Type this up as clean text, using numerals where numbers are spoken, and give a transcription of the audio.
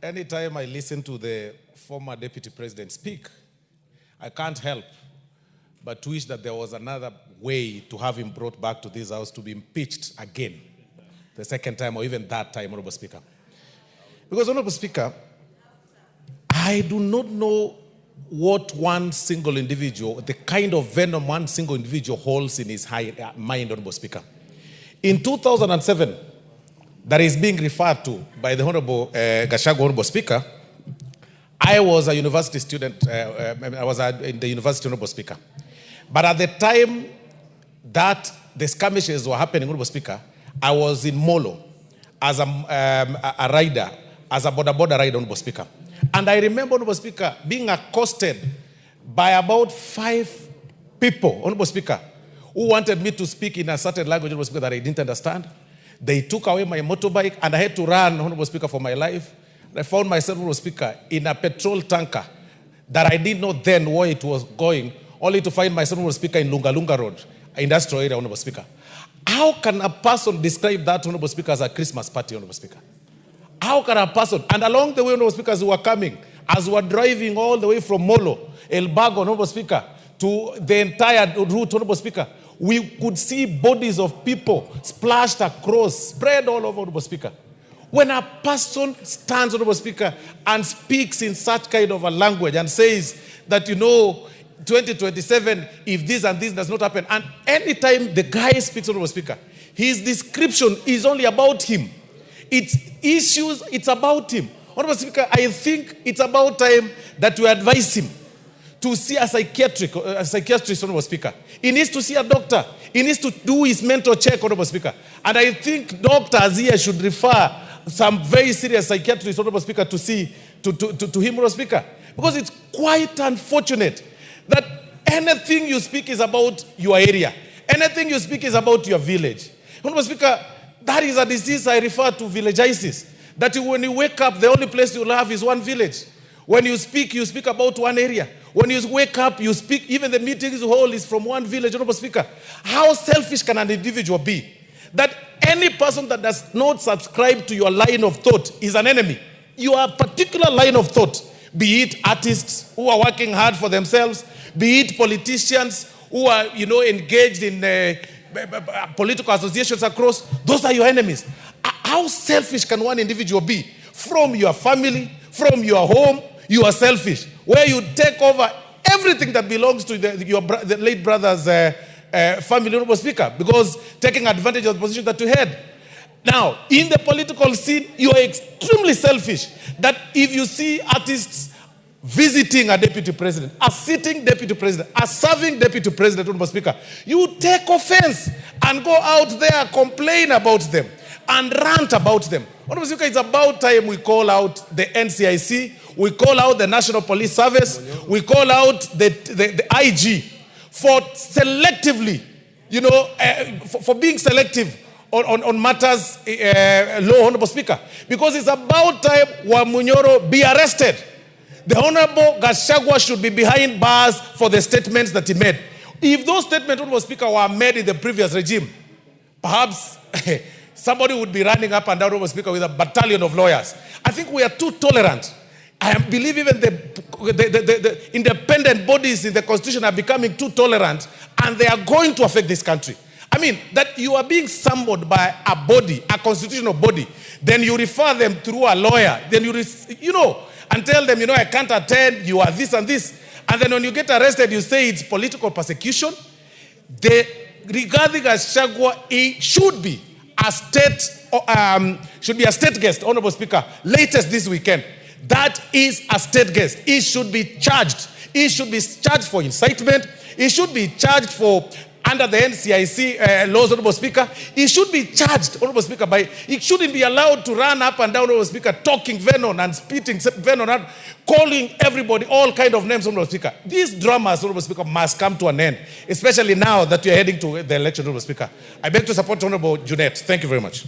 anytime I listen to the former deputy president speak, I can't help but to wish that there was another way to have him brought back to this house to be impeached again, the second time or even that time, Honorable Speaker. Because, Honorable Speaker, I do not know what one single individual, the kind of venom one single individual holds in his mind, Honorable Speaker. In 2007, that is being referred to by the Honorable Gachagua, Honorable Speaker, I was a university student, I was in the university, Honorable Speaker. But at the time that the skirmishes were happening, Honorable Speaker, I was in Molo as a rider, as a border rider, Honorable Speaker. And I remember, Honorable Speaker, being accosted by about 5 people, Honorable Speaker, who wanted me to speak in a certain language, Honorable Speaker, that I didn't understand. They took away my motorbike, and I had to run, Honorable Speaker, for my life. And I found myself, Honorable Speaker, in a petrol tanker that I didn't know then where it was going, only to find myself, Honorable Speaker, in Lunga Road, industrial area, Honorable Speaker. How can a person describe that, Honorable Speaker, as a Christmas party, Honorable Speaker? How can a person, and along the way, Honorable Speaker, as we were coming, as we were driving all the way from Molo, El Bago, Honorable Speaker, to the entire route, Honorable Speaker, we could see bodies of people splashed across, spread all over, Honorable Speaker. When a person stands, Honorable Speaker, and speaks in such kind of a language and says that, 2027, if this and this does not happen, and anytime the guy speaks, Honorable Speaker, his description is only about him. It's issues, it's about him. Honorable Speaker, I think it's about time that we advise him to see a psychiatrist, Honorable Speaker. He needs to see a doctor. He needs to do his mental check, Honorable Speaker. And I think doctors here should refer some very serious psychiatrists, Honorable Speaker, to see to him, Honorable Speaker. Because it's quite unfortunate that anything you speak is about your area. Anything you speak is about your village. Honorable Speaker, that is a disease I refer to villagitis. That when you wake up, the only place you'll have is one village. When you speak about one area. When you wake up, you speak, even the meetings you hold is from one village, Honorable Speaker. How selfish can an individual be? That any person that does not subscribe to your line of thought is an enemy. Your particular line of thought, be it artists who are working hard for themselves, be it politicians who are, engaged in political associations across, those are your enemies. How selfish can one individual be? From your family, from your home, you are selfish. Where you take over everything that belongs to the late brother's family, Honorable Speaker, because taking advantage of the position that you had. Now, in the political scene, you are extremely selfish. That if you see artists visiting a deputy president, a sitting deputy president, a serving deputy president, Honorable Speaker, you take offense and go out there, complain about them, and rant about them. Honorable Speaker, it's about time we call out the NCIC, we call out the National Police Service, we call out the IG for selectively, for being selective on matters law, Honorable Speaker. Because it's about time Wamunyoro be arrested. The Honorable Gachagua should be behind bars for the statements that he made. If those statements, Honorable Speaker, were made in the previous regime, perhaps somebody would be running up and down, Honorable Speaker, with a battalion of lawyers. I think we are too tolerant. I believe even the independent bodies in the Constitution are becoming too tolerant, and they are going to affect this country. I mean, that you are being summoned by a body, a constitutional body, then you refer them through a lawyer, then and tell them, I can't attend, you are this and this. And then when you get arrested, you say it's political persecution. Regarding Gachagua, he should be a state guest, Honorable Speaker, latest this weekend. That is a state guest. He should be charged. He should be charged for incitement. He should be charged for, under the NCIC laws, Honorable Speaker. He should be charged, Honorable Speaker, he shouldn't be allowed to run up and down, Honorable Speaker, talking venom and spitting venom and calling everybody all kind of names, Honorable Speaker. These dramas, Honorable Speaker, must come to an end, especially now that we are heading to the election, Honorable Speaker. I beg to support Honorable Junet. Thank you very much.